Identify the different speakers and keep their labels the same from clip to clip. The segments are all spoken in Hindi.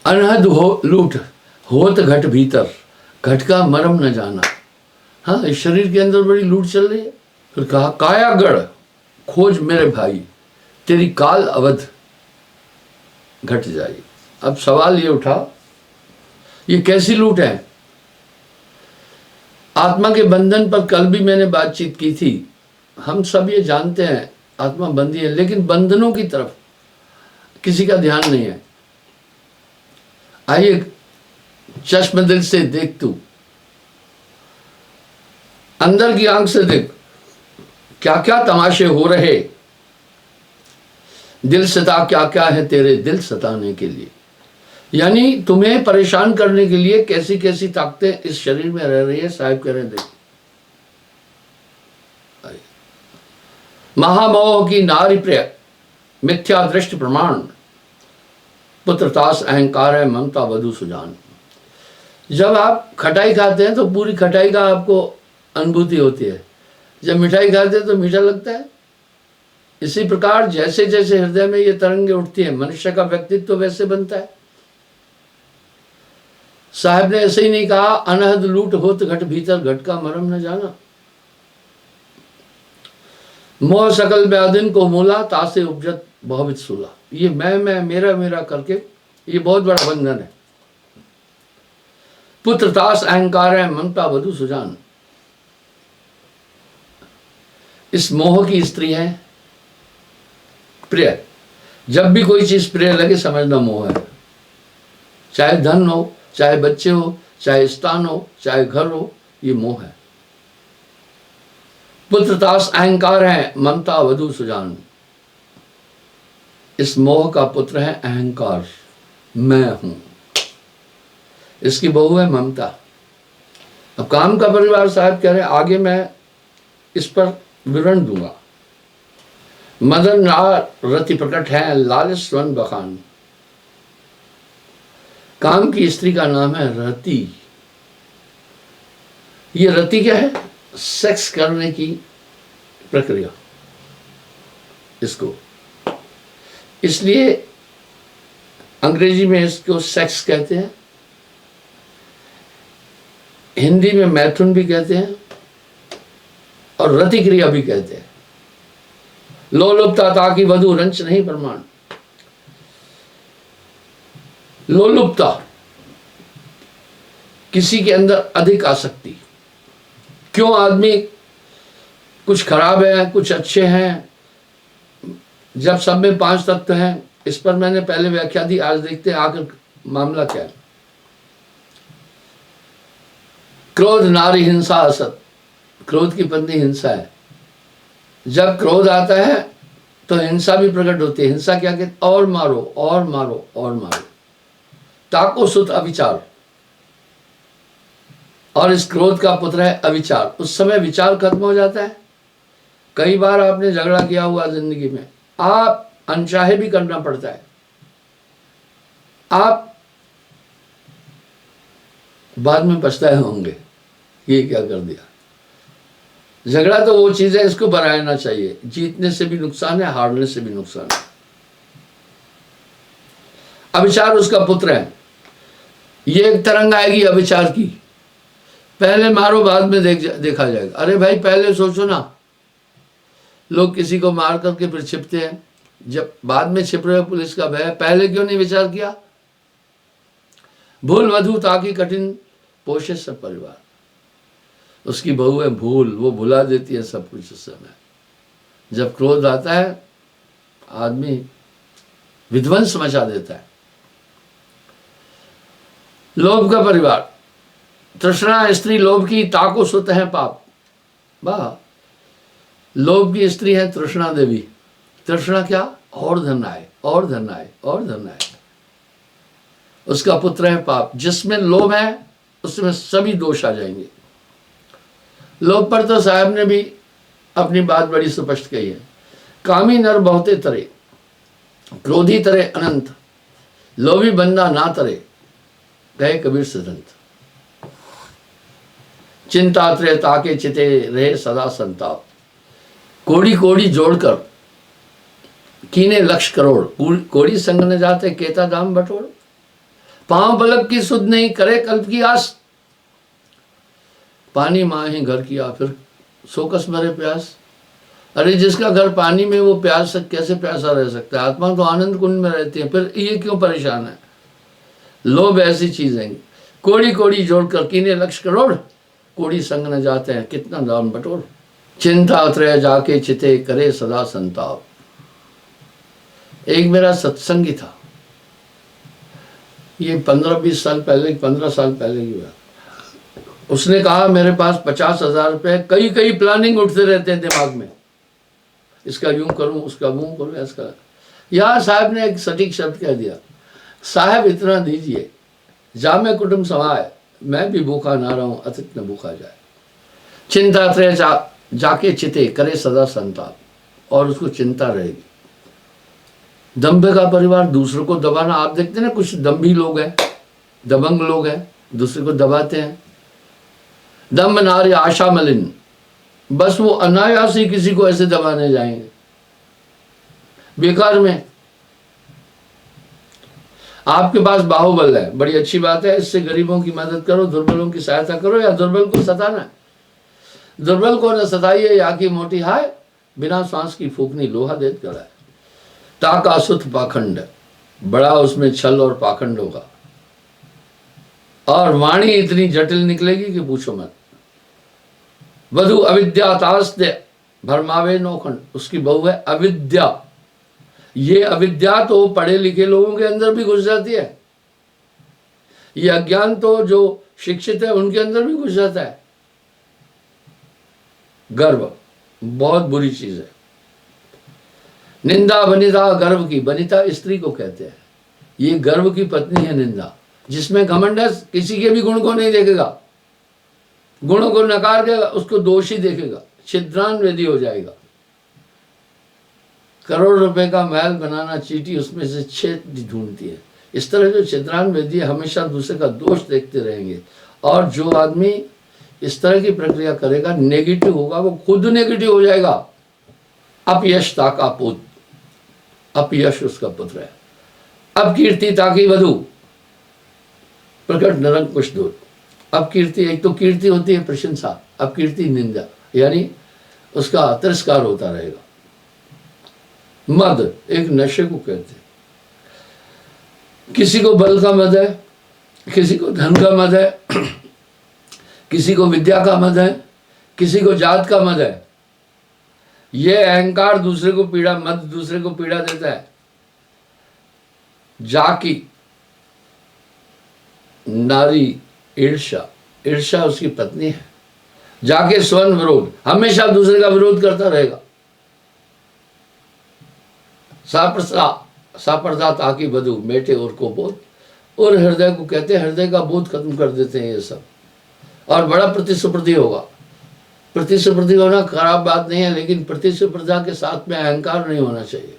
Speaker 1: अनहद हो लूट होत घट भीतर, घट का मरम न जाना। हाँ, इस शरीर के अंदर बड़ी लूट चल रही है। फिर कहा कायागढ़ खोज मेरे भाई, तेरी काल अवध घट जाए। अब सवाल ये उठा, ये कैसी लूट है? आत्मा के बंधन पर कल भी मैंने बातचीत की थी। हम सब ये जानते हैं आत्मा बंधी है, लेकिन बंधनों की तरफ किसी का ध्यान नहीं है। आइए चश्म दिल से देख, तू अंदर की आंख से देख, क्या क्या तमाशे हो रहे। दिल सता क्या क्या है तेरे दिल सताने के लिए, यानी तुम्हें परेशान करने के लिए कैसी कैसी ताकतें इस शरीर में रह रही है। साहिब कह रहे हैं, देख महामोह की नारी प्रिय मिथ्या दृष्टि प्रमाण, पुत्रतास अहंकार है ममता वधु सुजान। जब आप खटाई खाते हैं तो पूरी खटाई का आपको अनुभूति होती है, जब मिठाई खाते हैं तो मीठा लगता है। इसी प्रकार जैसे जैसे हृदय में ये तरंगे उठती है, मनुष्य का व्यक्तित्व तो वैसे बनता है। साहब ने ऐसे ही नहीं कहा अनहद लूट होत घट भीतर, घट का मरम न जाना। मोह सकल व्याधिन को मूला, तासे उपजत बहुविध सूला। ये मैं मेरा मेरा करके ये बहुत बड़ा बंधन है। पुत्र तास अहंकार है ममता वधु सुजान। इस मोह की स्त्री है प्रिय। जब भी कोई चीज प्रिय लगे समझना मोह है। चाहे धन हो, चाहे बच्चे हो, चाहे स्थान हो, चाहे घर हो, ये मोह है। पुत्रतास अहंकार है ममता वधु सुजान। इस मोह का पुत्र है अहंकार, मैं हूं। इसकी बहू है ममता। अब काम का परिवार साहब कह रहे हैं, आगे मैं इस पर विवरण दूंगा। मदन नार रति प्रकट है लालिस स्वर्ण बखान। काम की स्त्री का नाम है रति। ये रति क्या है? सेक्स करने की प्रक्रिया इसको, इसलिए अंग्रेजी में इसको सेक्स कहते हैं, हिंदी में मैथुन भी कहते हैं और रति क्रिया भी कहते हैं। लोलुपता ताकि वधु रंच नहीं प्रमाण। लोलुपता किसी के अंदर अधिक आसक्ति। क्यों आदमी कुछ खराब है कुछ अच्छे हैं, जब सब में 5 तत्व हैं। इस पर मैंने पहले व्याख्या दी, आज देखते हैं आखिर मामला क्या है। क्रोध नारी हिंसा असत। क्रोध की पत्नी हिंसा है। जब क्रोध आता है तो हिंसा भी प्रकट होती है। हिंसा क्या कहते? और मारो और मारो और मारो। ताको सुत अविचार। और इस क्रोध का पुत्र है अविचार। उस समय विचार खत्म हो जाता है। कई बार आपने झगड़ा किया हुआ जिंदगी में, आप अनचाहे भी करना पड़ता है। आप बाद में पछताए होंगे ये क्या कर दिया। झगड़ा तो वो चीज है, इसको बनाना चाहिए। जीतने से भी नुकसान है, हारने से भी नुकसान है। अविचार उसका पुत्र है। ये एक तरंग आएगी अविचार की, पहले मारो बाद में देखा जाएगा। अरे भाई पहले सोचो ना, लोग किसी को मार करके फिर छिपते हैं। जब बाद में छिप रहे हो, पुलिस का भय, पहले क्यों नहीं विचार किया? भूल वधु ताकि कठिन पोषे सब परिवार। उसकी बहू है भूल, वो भुला देती है सब कुछ उस समय। जब क्रोध आता है आदमी विध्वंस मचा देता है। लोभ का परिवार। तृष्णा स्त्री लोभ की, ताको सुत है पाप। वाह, लोभ की स्त्री है तृष्णा देवी। तृष्णा क्या? और धन आए और धन आए और धन आए। उसका पुत्र है पाप। जिसमें लोभ है उसमें सभी दोष आ जाएंगे। लोभ पर तो साहब ने भी अपनी बात बड़ी स्पष्ट कही है। कामी नर बहुते तरे, क्रोधी तरे अनंत, लोभी बंदा ना तरे, कहे कबीर सिद्धांत। चिंता त्रय ताके चिते रहे सदा संताप। कोड़ी कोड़ी जोड़कर कीने लक्ष्य करोड़, कोड़ी संग न जाते केता दाम बटोड़। पांव पलक की सुध नहीं, करे कल्प की आस। पानी माही घर किया, फिर सोकस भरे प्यास। अरे जिसका घर पानी में, वो प्यास कैसे प्यासा रह सकता है? आत्मा तो आनंद कुंड में रहती है, फिर ये क्यों परेशान है? लोभ ऐसी चीज है, कोड़ी कोड़ी जोड़कर कीने लक्ष्य करोड़, कोड़ी संग न जाते हैं कितना दाम बटोर। चिंता उतरे जाके चिते, करे सदा संताप। एक मेरा सत्संगी था, ये 15-20 साल पहले, 15 साल पहले की बात। उसने कहा मेरे पास 50,000 रुपये, कई कई प्लानिंग उठते रहते हैं दिमाग में, इसका यूं करूं, उसका यूं करूं, इसका। यहाँ साहब ने एक सटीक शब्द कह दिया, साहब इतना दीजिए, जामे कुटुंब समाए, मैं भी भूखा ना रहूं, अतिथ न भूखा जाए। चिंता त्रय जाके चिते, करे सदा संताप। और उसको चिंता रहेगी। दंभ का परिवार, दूसरों को दबाना। आप देखते हैं ना, कुछ दंभी लोग हैं, दबंग लोग हैं, दूसरे को दबाते हैं। दम्भ नारी आशा मलिन, बस वो अनायास ही किसी को ऐसे दबाने जाएंगे बेकार में। आपके पास बाहुबल है, बड़ी अच्छी बात है, इससे गरीबों की मदद करो, दुर्बलों की सहायता करो, या दुर्बल को सताना है। दुर्बल को न सताइए, या की मोटी हाय, बिना सांस की फूकनी लोहा देत गड़ा है। ताका सुत पाखंड, बड़ा उसमें छल और पाखंड होगा, और वाणी इतनी जटिल निकलेगी कि पूछो मत। वधु अविद्या तास्ते भरमावे नौखंड, उसकी बहू है अविद्या। ये अविद्या तो पढ़े लिखे लोगों के अंदर भी घुस जाती है, ये अज्ञान तो जो शिक्षित है उनके अंदर भी घुस जाता है। गर्व बहुत बुरी चीज है। निंदा बनिता गर्व की, बनिता स्त्री को कहते हैं, ये गर्व की पत्नी है निंदा। जिसमें घमंड है, किसी के भी गुण को नहीं देखेगा, गुणों को नकार देगा, उसको दोषी देखेगा, छिद्रान वेदी हो जाएगा। करोड़ रुपए का महल बनाना चीटी, उसमें से छेद ढूंढती है। इस तरह जो छिद्रान वेदी हमेशा दूसरे का दोष देखते रहेंगे, और जो आदमी इस तरह की प्रक्रिया करेगा, नेगेटिव होगा, वो खुद नेगेटिव हो जाएगा। अपयश ताका पुत्र, अपयश उसका पुत्र है। अपकीर्ति ताकी वधु, प्रकट निरंकुश दूर। अपकीर्ति, एक तो कीर्ति होती है प्रशंसा, अपकीर्ति निंदा, यानी उसका तिरस्कार होता रहेगा। मद एक नशे को कहते हैं। किसी को बल का मद है, किसी को धन का मद है, किसी को विद्या का मद है, किसी को जात का मद है। ये अहंकार दूसरे को पीड़ा, मद दूसरे को पीड़ा देता है। जाकी नारी ईर्षा, ईर्षा उसकी पत्नी है। जाके स्वयं विरोध, हमेशा दूसरे का विरोध करता रहेगा। साप्रसा ताकि बधु, मेटे और को बोध, और हृदय को कहते हैं, हृदय का बोध खत्म कर देते हैं ये सब। और बड़ा प्रतिस्पर्धी होगा। प्रतिस्पर्धी होना खराब बात नहीं है, लेकिन प्रतिस्पर्धा के साथ में अहंकार नहीं होना चाहिए।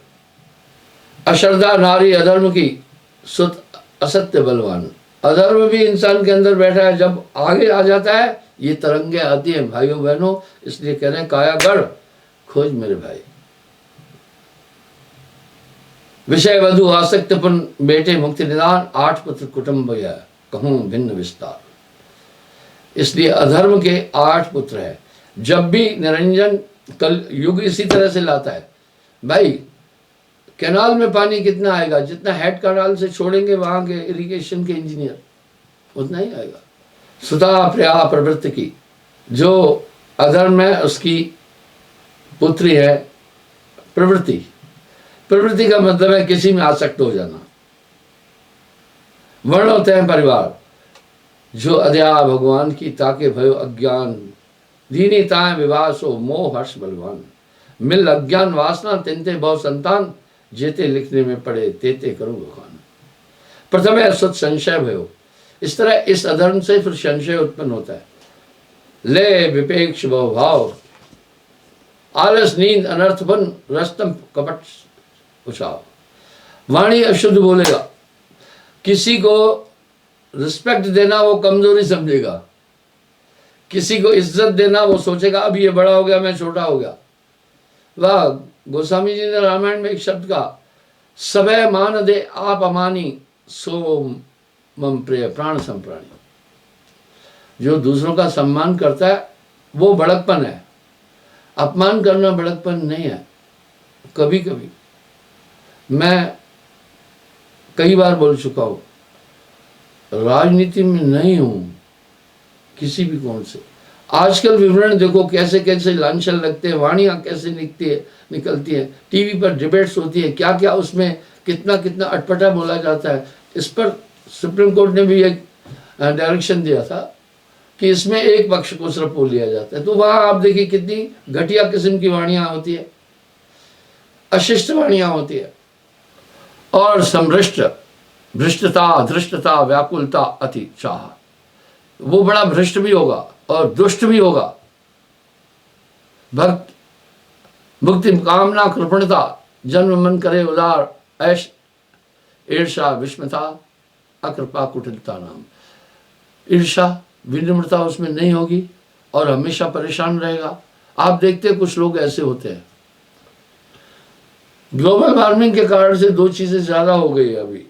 Speaker 1: अश्रद्धा नारी अधर्म की, सुत असत्य बलवान। अधर्म भी इंसान के अंदर बैठा है, जब आगे आ जाता है ये तरंगे आती हैं भाइयों बहनों। इसलिए कह रहे हैं कायागढ़ खोज मेरे भाई। विषय वधु आसक्तपन, बेटे मुक्ति निदान, 8 पुत्र कुटुंब गया, कहूं भिन्न विस्तार। इसलिए अधर्म के 8 पुत्र है। जब भी निरंजन कल युग इसी तरह से लाता है भाई, कैनाल में पानी कितना आएगा, जितना हेड कैनाल से छोड़ेंगे वहां के इरिगेशन के इंजीनियर, उतना ही आएगा। सुता प्रया प्रवृत्ति की, जो अधर्म है उसकी पुत्री है प्रवृत्ति। प्रवृत्ति का मतलब है किसी में आसक्त हो जाना। वर्ण होते हैं परिवार, जो अध्या भगवान की ताके भयो अज्ञान, दीनीताएं विवासो मोह हर्ष बलवान। मिल अज्ञान वासना, तिनते बहु संतान, जेते लिखने में पड़े तेते करो भगवान। प्रथम है सत संशय भयो। इस तरह इस अधर्म से फिर संशय उत्पन्न होता है। ले विपेक्ष भाव, आलस नींद अनर्थपन, रस्तम कपट उछाव। वाणी अशुद्ध बोलेगा, किसी को रिस्पेक्ट देना वो कमजोरी समझेगा, किसी को इज्जत देना वो सोचेगा अब ये बड़ा हो गया मैं छोटा हो गया। वाह, गोस्वामी जी ने रामायण में एक शब्द कहा, सबे मान दे आप अमानी, सो मम प्रिय प्राण संप्राणी। जो दूसरों का सम्मान करता है वो बड़कपन है, अपमान करना बड़कपन नहीं है। कभी कभी मैं कई बार बोल चुका हूं, राजनीति में नहीं हूं किसी भी कोण से। आजकल विवरण देखो कैसे कैसे लांछन लगते हैं, वाणियां कैसे निकलती है, टीवी पर डिबेट्स होती है, क्या क्या उसमें कितना कितना अटपटा बोला जाता है। इस पर सुप्रीम कोर्ट ने भी एक डायरेक्शन दिया था कि इसमें एक पक्ष को सिर्फ बोल लिया जाता है। तो वहां आप देखिए कितनी घटिया किस्म की वाणियां होती है, अशिष्ट वाणियां होती है। और समृष्ट भ्रष्टता, धृष्टता, व्याकुलता, अति चाह, वो बड़ा भ्रष्ट भी होगा और दुष्ट भी होगा। भक्त मुक्ति कामना कृपणता, जन्म मन करे उदार, ऐश ईर्षा विस्मता, अकृपा कुटिलता नाम। ईर्षा विनम्रता उसमें नहीं होगी और हमेशा परेशान रहेगा। आप देखते हैं कुछ लोग ऐसे होते हैं। ग्लोबल वार्मिंग के कारण से दो चीजें ज्यादा हो गई है अभी।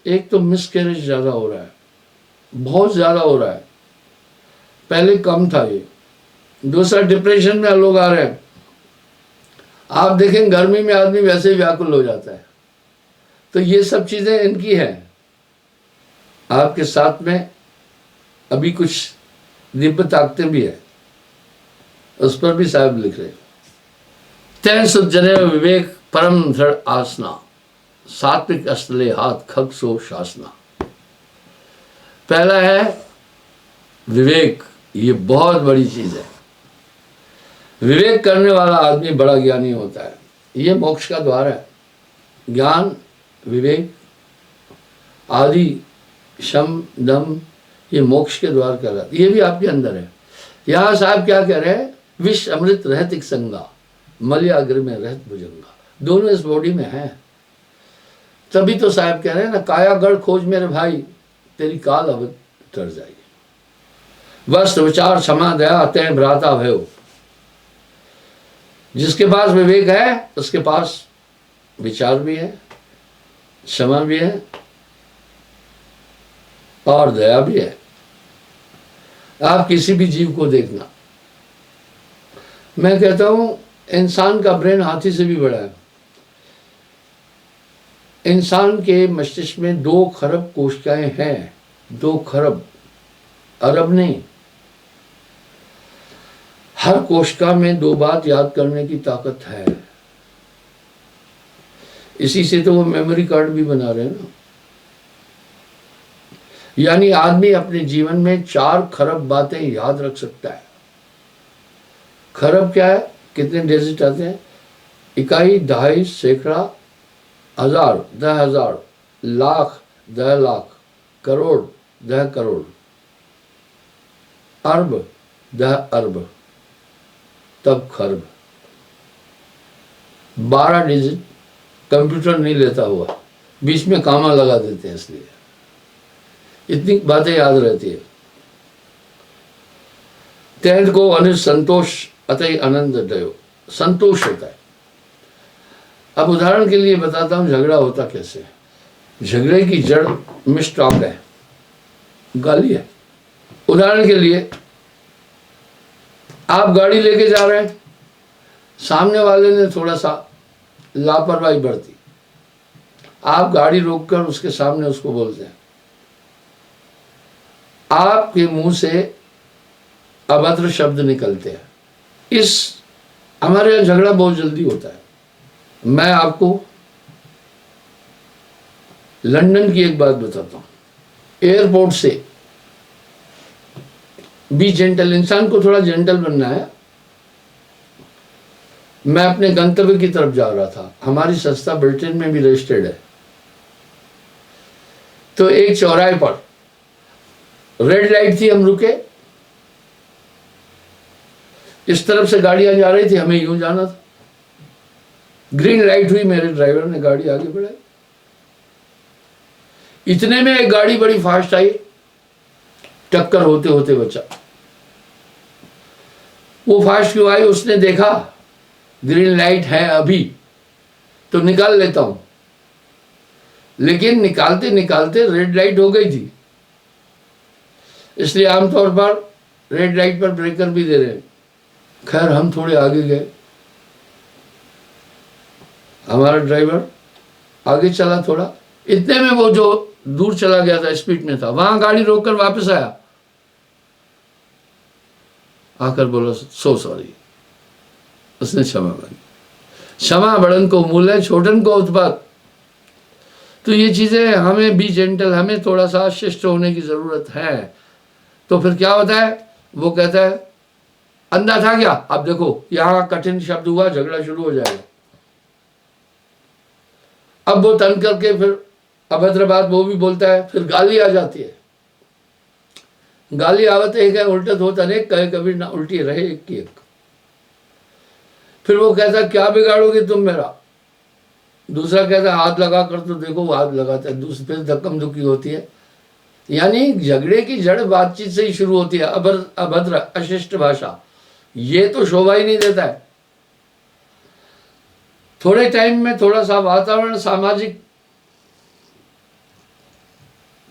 Speaker 1: एक तो मिसकैरेज ज्यादा हो रहा है, बहुत ज्यादा हो रहा है, पहले कम था ये। दूसरा डिप्रेशन में लोग आ रहे हैं। आप देखें गर्मी में आदमी वैसे ही व्याकुल हो जाता है। तो ये सब चीजें इनकी हैं। आपके साथ में अभी कुछ दिव्य ताकतें भी है, उस पर भी साहब लिख रहे। तैं सुजने विवेक परम दृढ़ आसना, सात्विक अस्तले हाथ खग सो शासना। पहला है विवेक, ये बहुत बड़ी चीज है। विवेक करने वाला आदमी बड़ा ज्ञानी होता है। ये मोक्ष का द्वार है। ज्ञान, विवेक आदि, शम दम, ये मोक्ष के द्वार कर रहा है। ये भी आपके अंदर है। यहां साहब क्या कह रहे हैं, विष अमृत रहत एक संगा, मलयाग्र में रहत भुजंगा। दोनों इस बॉडी में है। तभी तो साहब कह रहे हैं ना, काया गढ़ खोज मेरे भाई, तेरी काल अब टर जाएगी। वस्त्र विचार क्षमा दया तय भ्राता भयो। जिसके पास विवेक है उसके पास विचार भी है, क्षमा भी है और दया भी है। आप किसी भी जीव को देखना, मैं कहता हूं इंसान का ब्रेन हाथी से भी बड़ा है। इंसान के मस्तिष्क में 2 खरब कोशिकाएं हैं। 2 खरब, अरब नहीं। हर कोशिका में 2 बात याद करने की ताकत है। इसी से तो वो मेमोरी कार्ड भी बना रहे हैं ना। यानी आदमी अपने जीवन में 4 खरब बातें याद रख सकता है। खरब क्या है, कितने डिजिट आते हैं? इकाई, दहाई, सैकड़ा, हजार, 10,000, लाख, 10 लाख, करोड़, 10 करोड़, अरब, 10 अरब, तब खरब। 12 डिजिट कंप्यूटर नहीं लेता हुआ, बीच में कामा लगा देते हैं, इसलिए इतनी बातें याद रहती है। तैंत को अनुज संतोष अतः आनंद दयो, संतोष होता है। अब उदाहरण के लिए बताता हूं झगड़ा होता कैसे। झगड़े की जड़ मिसटॉक है, गाली है। उदाहरण के लिए आप गाड़ी लेके जा रहे हैं, सामने वाले ने थोड़ा सा लापरवाही बरती, आप गाड़ी रोककर उसके सामने उसको बोलते हैं, आपके मुंह से अभद्र शब्द निकलते हैं। हमारे यहाँ झगड़ा बहुत जल्दी होता है। मैं आपको लंदन की एक बात बताता हूं। एयरपोर्ट से बी जेंटल, इंसान को थोड़ा जेंटल बनना है। मैं अपने गंतव्य की तरफ जा रहा था। हमारी संस्था ब्रिटेन में भी रजिस्टर्ड है। तो एक चौराहे पर रेड लाइट थी, हम रुके। इस तरफ से गाड़ियां जा रही थी, हमें यूं जाना था। ग्रीन लाइट हुई, मेरे ड्राइवर ने गाड़ी आगे बढ़ाई। इतने में एक गाड़ी बड़ी फास्ट आई, टक्कर होते होते बचा। वो फास्ट क्यों आई, उसने देखा ग्रीन लाइट है अभी तो निकाल लेता हूं, लेकिन निकालते निकालते रेड लाइट हो गई थी। इसलिए आमतौर पर रेड लाइट पर ब्रेकर भी दे रहे हैं। खैर हम थोड़े आगे गए, हमारा ड्राइवर आगे चला थोड़ा, इतने में वो जो दूर चला गया था, स्पीड में था, वहां गाड़ी रोककर वापस आया, आकर बोला सो सॉरी। उसने क्षमा मांगी। क्षमा बड़न को मूल है, छोटन को उत्पात। तो ये चीजें हमें बी जेंटल, हमें थोड़ा सा शिष्ट होने की जरूरत है। तो फिर क्या होता है, वो कहता है अंधा था क्या, अब देखो यहां कठिन शब्द हुआ, झगड़ा शुरू हो जाएगा। अब वो तन करके फिर अभद्र बात वो भी बोलता है, फिर गाली आ जाती है। गाली आवत एक है, उल्टत होता अनेक, कहे कभी ना उल्टी रहे एक की एक। फिर वो कहता क्या बिगाड़ोगे तुम मेरा, दूसरा कहता हाथ लगा कर तो देखो, वो हाथ लगाता है, दूसरी फिर धक्कम धुक्की होती है। यानी झगड़े की जड़ बातचीत से ही शुरू होती है। अभद्र अशिष्ट भाषा, ये तो शोभा ही नहीं देता है। थोड़े टाइम में थोड़ा सा वातावरण सामाजिक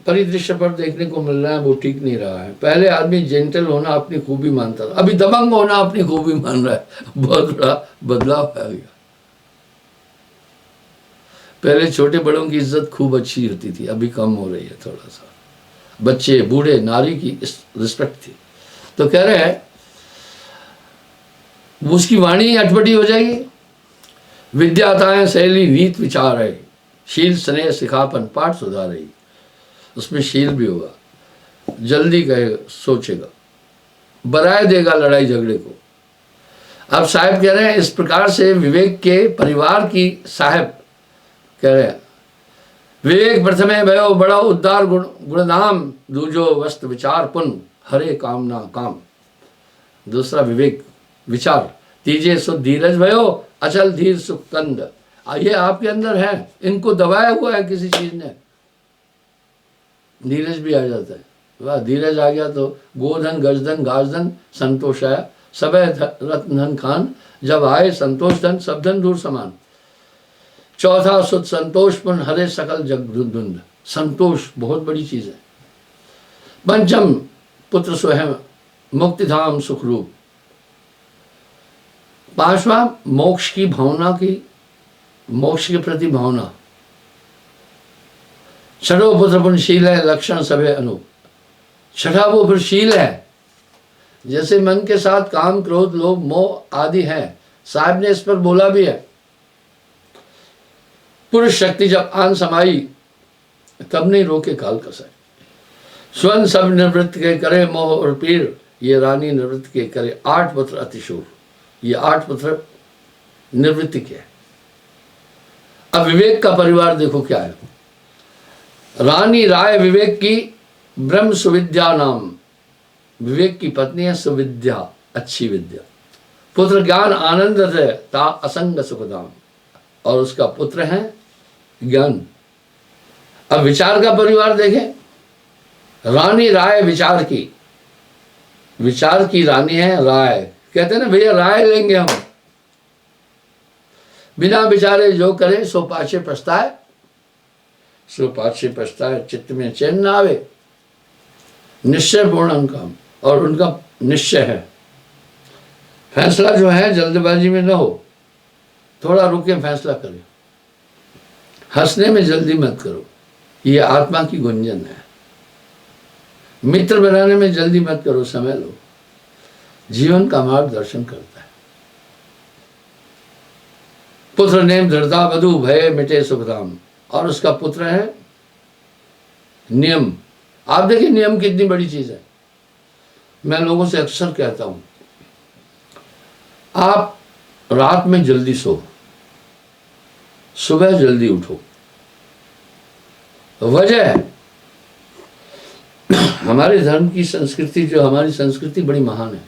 Speaker 1: परिदृश्य पर देखने को मिल रहा है, वो ठीक नहीं रहा है। पहले आदमी जेंटल होना अपनी खूबी मानता था, अभी दबंग होना अपनी खूबी मान रहा है। बहुत बड़ा बदलाव आ गया। पहले छोटे बड़ों की इज्जत खूब अच्छी होती थी, अभी कम हो रही है थोड़ा सा। बच्चे बूढ़े नारी की रिस्पेक्ट थी। तो कह रहे हैं उसकी वाणी अटपटी हो जाएगी। विद्याताएं शैली नीत विचार है, शील स्नेह सिखापन पाठ सुधार है। उसमें शील भी होगा, जल्दी कहेगा सोचेगा, बराए देगा लड़ाई झगड़े को। अब साहब कह रहे हैं इस प्रकार से विवेक के परिवार की साहब कह रहे हैं विवेक प्रथमे भयो बड़ा उद्धार गुण गुणनाम, दूजो वस्त विचार पुन हरे कामना काम। दूसरा विवेक विचार, तीजे सुध धीरज भयो अचल धीर सुख कंद। ये आपके अंदर है, इनको दबाया हुआ है किसी चीज ने, धीरज भी आ जाता है। वाह, धीरज आ गया तो गोधन गजधन गाजधन संतोष आया, सब रत्न खान, जब आए संतोष धन सब धन दूर समान। चौथा सुध संतोष पुन हरे सकल जग धुंध, संतोष बहुत बड़ी चीज है। पंचम पुत्र स्वयं मुक्तिधाम सुखरूप। पांचवा मोक्ष की भावना की, मोक्ष के प्रति भावना। छठो पुत्र पुण्यशील है, लक्षण सभे अनूप। छठा वो फिर शील है, जैसे मन के साथ काम क्रोध लोभ मोह आदि है। साहब ने इस पर बोला भी है, पुरुष शक्ति जब आन समाई तब नहीं रोके काल कसाई। स्वयं सब निवृत्त के करे मोह और पीर, ये रानी निवृत्त के करे 8 पुत्र अतिशूर। ये 8 पुत्र निवृत्ति के। अब विवेक का परिवार देखो क्या है। रानी राय विवेक की ब्रह्म सुविद्या नाम, विवेक की पत्नी है सुविद्या, अच्छी विद्या। पुत्र ज्ञान आनंद है ता असंग सुखधाम, और उसका पुत्र है ज्ञान। अब विचार का परिवार देखें, रानी राय विचार की, विचार की रानी है राय। कहते हैं ना भैया राय लेंगे हम, बिना विचारे जो करे सो पाछे पछताए, सो पाछे पछताए, चित्त में चैन ना आवे। निश्चय पूर्ण उनका, और उनका निश्चय है। फैसला जो है जल्दबाजी में न हो, थोड़ा रुके फैसला करें। हंसने में जल्दी मत करो, ये आत्मा की गुंजन है। मित्र बनाने में जल्दी मत करो, समय लो, जीवन का मार्गदर्शन करता है। पुत्र नेम दृढ़ता वधु भय मिटे सुखधाम, और उसका पुत्र है नियम। आप देखिए नियम कितनी बड़ी चीज है। मैं लोगों से अक्सर कहता हूं, आप रात में जल्दी सो, सुबह जल्दी उठो। वजह हमारे धर्म की संस्कृति, जो हमारी संस्कृति बड़ी महान है।